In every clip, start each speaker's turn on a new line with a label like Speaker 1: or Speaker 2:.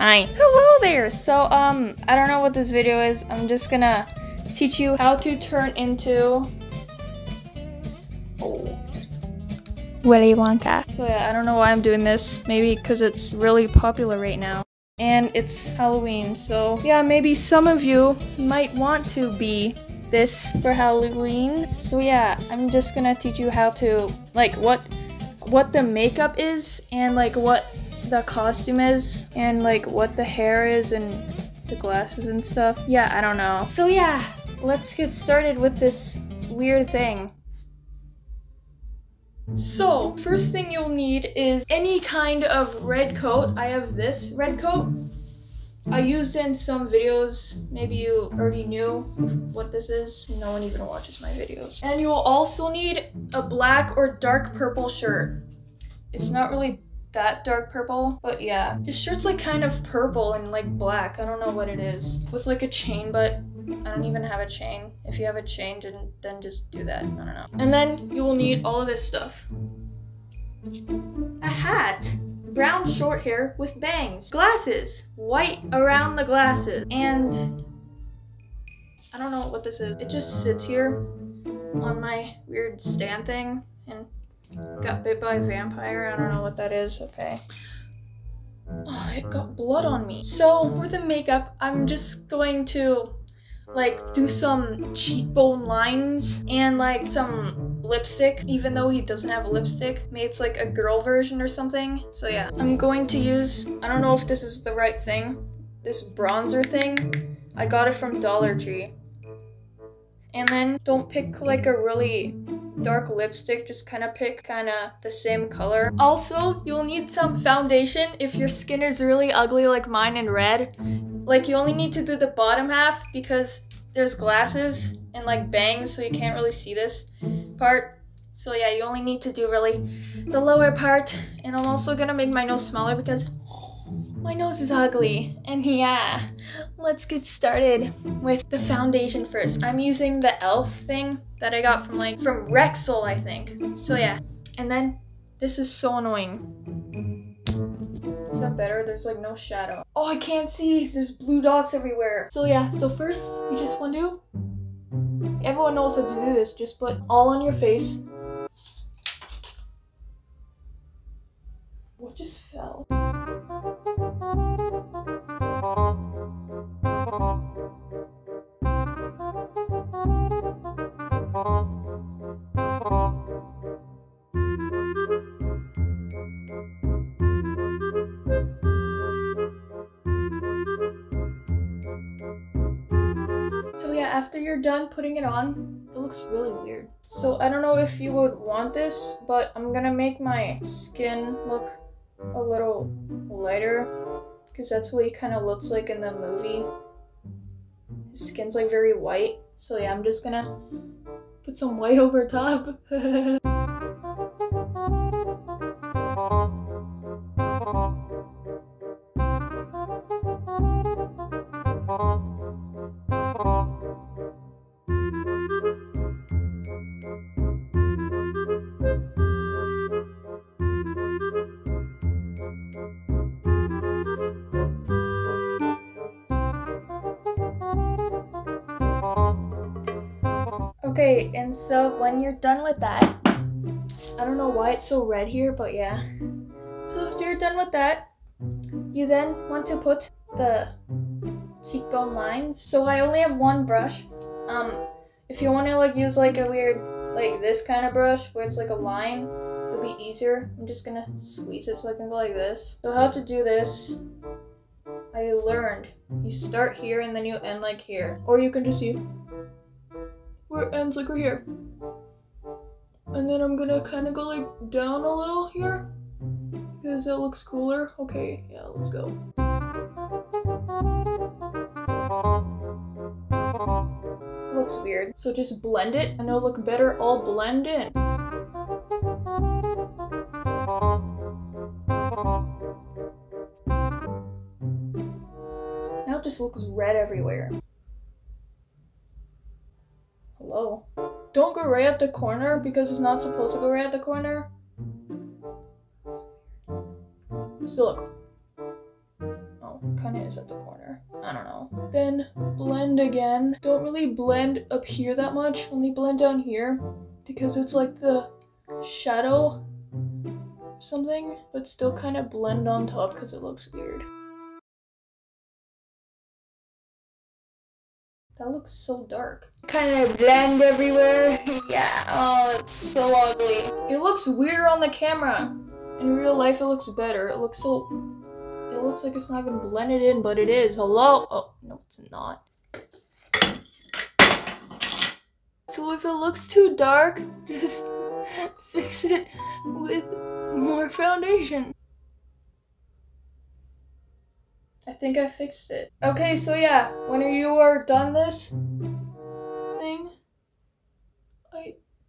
Speaker 1: Hi. Hello there. So, I don't know what this video is. I'm just gonna teach you how to turn into Willy Wonka. So yeah, I don't know why I'm doing this. Maybe because it's really popular right now. And it's Halloween, so yeah, maybe some of you might want to be this for Halloween. So yeah, I'm just gonna teach you how to, like, what the makeup is, and like what the costume is, and like what the hair is, and the glasses and stuff. Yeah, I don't know. So yeah, let's get started with this weird thing. So, first thing you'll need is any kind of red coat. I have this red coat. I used it in some videos. Maybe you already knew what this is. No one even watches my videos. And you will also need a black or dark purple shirt. It's not really that dark purple, but yeah. His shirt's like kind of purple and like black. I don't know what it is. With like a chain, but I don't even have a chain. If you have a chain, then just do that. I don't know. And then you will need all of this stuff. A hat. Brown short hair with bangs. Glasses. White around the glasses. And I don't know what this is. It just sits here on my weird stand thing and got bit by a vampire. I don't know what that is. Okay. Oh, it got blood on me. So for the makeup, I'm just going to like do some cheekbone lines and like some lipstick, even though he doesn't have a lipstick. Maybe it's like a girl version or something. So yeah, I'm going to use, I don't know if this is the right thing, this bronzer thing. I got it from Dollar Tree. And then don't pick like a really dark lipstick, just kind of pick kind of the same color. Also, you'll need some foundation if your skin is really ugly like mine and red. Like, you only need to do the bottom half because there's glasses and like bangs, so you can't really see this part. So yeah, you only need to do really the lower part. And I'm also gonna make my nose smaller because my nose is ugly. And yeah, let's get started with the foundation first. I'm using the e.l.f. thing that I got from Rexel, I think. So yeah, and then this is so annoying. Is that better? There's like no shadow. Oh, I can't see. There's blue dots everywhere. So yeah, so first you just want to, everyone knows how to do this. Just put all on your face. What just fell? So yeah, after you're done putting it on, it looks really weird. So I don't know if you would want this, but I'm gonna make my skin look a little lighter because that's what he kind of looks like in the movie. His skin's like very white. So yeah, I'm just gonna put some white over top. Okay, and so when you're done with that, I don't know why it's so red here, but yeah. So after you're done with that, you then want to put the cheekbone lines. So I only have one brush. If you want to like use like a weird, like this kind of brush where it's like a line, it'll be easier. I'm just gonna squeeze it so I can go like this. So how to do this, I learned. You start here and then you end like here. Or you can just see where it ends like right here. And then I'm gonna kind of go like down a little here because that looks cooler. Okay, yeah, let's go. It looks weird. So just blend it and it'll look better all blend in. Now it just looks red everywhere. Hello. Don't go right at the corner because it's not supposed to go right at the corner. So look. Oh, kind of is at the corner. I don't know. Then blend again. Don't really blend up here that much. Only blend down here because it's like the shadow or something. But still kind of blend on top because it looks weird. That looks so dark. Kind of blend everywhere. Yeah. Oh, it's so ugly. It looks weirder on the camera. In real life, it looks better. It looks like it's not even blended in, but it is. Hello? Oh, no, it's not. So if it looks too dark, just fix it with more foundation. I think I fixed it. Okay, so yeah, when you are done this thing,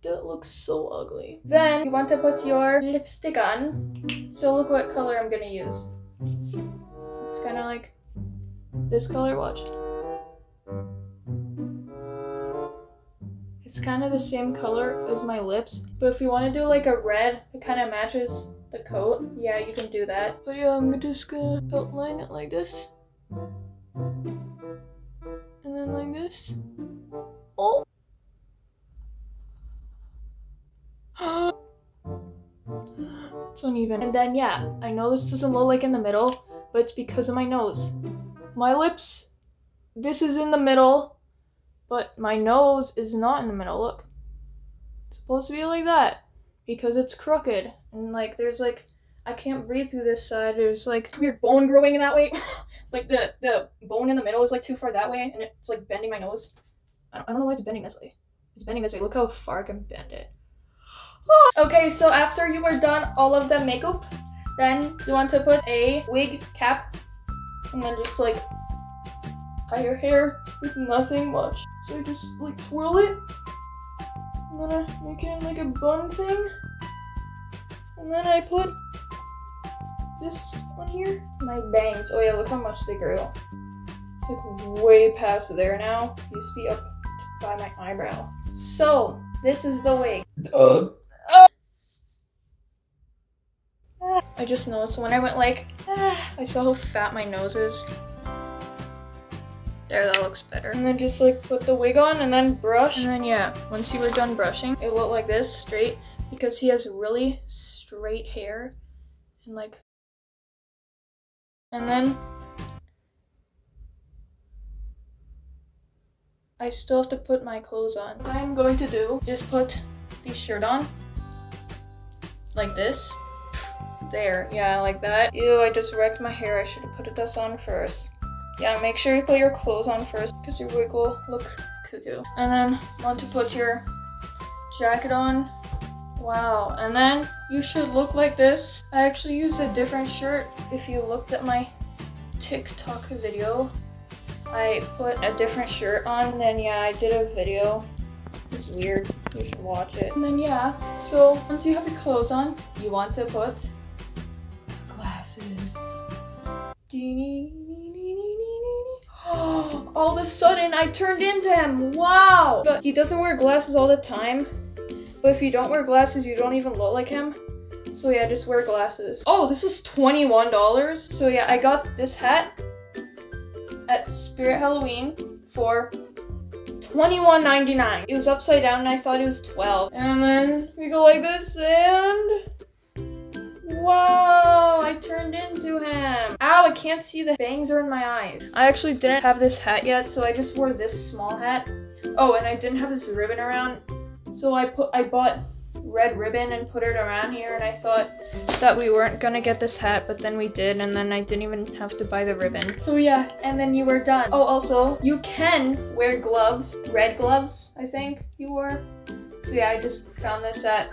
Speaker 1: that looks so ugly. Then you want to put your lipstick on. So look what color I'm gonna use. It's kind of like this color, watch. It's kind of the same color as my lips, but if you want to do like a red, it kind of matches the coat, yeah, you can do that. But yeah, I'm just gonna outline it like this. And then like this. Oh! It's uneven. And then yeah, I know this doesn't look like in the middle, but it's because of my nose. My lips, this is in the middle, but my nose is not in the middle. Look. It's supposed to be like that because it's crooked. And like there's like, I can't breathe through this side. There's like weird bone growing in that way. Like the bone in the middle is like too far that way and it's like bending my nose. I don't know why it's bending this way. It's bending this way. Look how far I can bend it. Okay, so after you are done all of the makeup, then you want to put a wig cap and then just like tie your hair with nothing much. So I just like twirl it and then I make it like a bun thing and then I put this on here. My bangs, oh yeah, look how much they grew. It's like way past there now. Used to be up by my eyebrow. So this is the wig. I just noticed when I went like, I saw how fat my nose is. There, that looks better. And then just like put the wig on and then brush. And then yeah, once you were done brushing, it looked like this, straight, because he has really straight hair. And like, and then I still have to put my clothes on. What I'm going to do is put the shirt on like this. There, yeah, like that. Ew, I just wrecked my hair. I should have put this on first. Yeah, make sure you put your clothes on first because your wig will look cuckoo. And then want to put your jacket on. Wow, and then you should look like this. I actually used a different shirt. If you looked at my TikTok video, I put a different shirt on and then yeah, I did a video. It's weird, you should watch it. And then yeah, so once you have your clothes on, you want to put glasses. All of a sudden I turned into him, wow! But he doesn't wear glasses all the time. But if you don't wear glasses, you don't even look like him. So yeah, just wear glasses. Oh, this is $21. So yeah, I got this hat at Spirit Halloween for $21.99. It was upside down and I thought it was $12. And then we go like this and wow, I turned into him. Ow, I can't see, the bangs are in my eyes. I actually didn't have this hat yet, so I just wore this small hat. Oh, and I didn't have this ribbon around. So I bought red ribbon and put it around here, and I thought that we weren't gonna get this hat, but then we did, and then I didn't even have to buy the ribbon. So yeah, and then you were done. Oh, also, you can wear gloves, red gloves, I think you wore. So yeah, I just found this at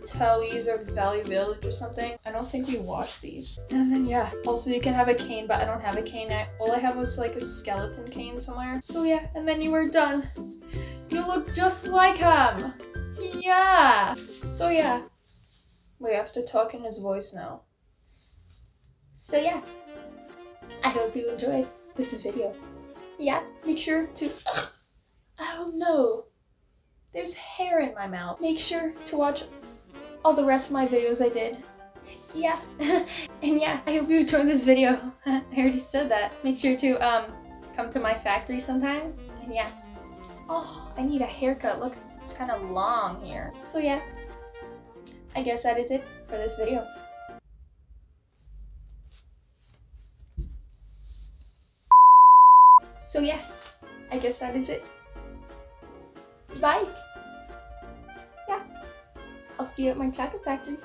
Speaker 1: Telly's or Value Village or something. I don't think we washed these. And then yeah, also you can have a cane, but I don't have a cane. All I have was like a skeleton cane somewhere. So yeah, and then you were done. You look just like him. Yeah. So yeah. Wait, I have to talk in his voice now. So yeah. I hope you enjoyed this video. Yeah, make sure to... Oh no. There's hair in my mouth. Make sure to watch all the rest of my videos I did. yeah. And yeah, I hope you enjoyed this video. I already said that. Make sure to come to my factory sometimes. And yeah. Oh, I need a haircut. Look, it's kind of long here. So yeah, I guess that is it for this video. So yeah, I guess that is it. Bye. Yeah, I'll see you at my chocolate factory.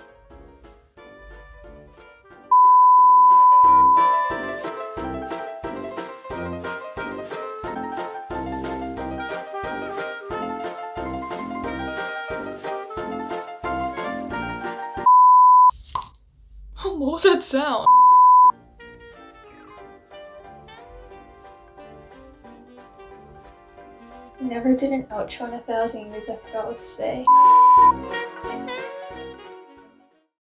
Speaker 1: What was that sound? I never did an outro in 1,000 years. I forgot what to say.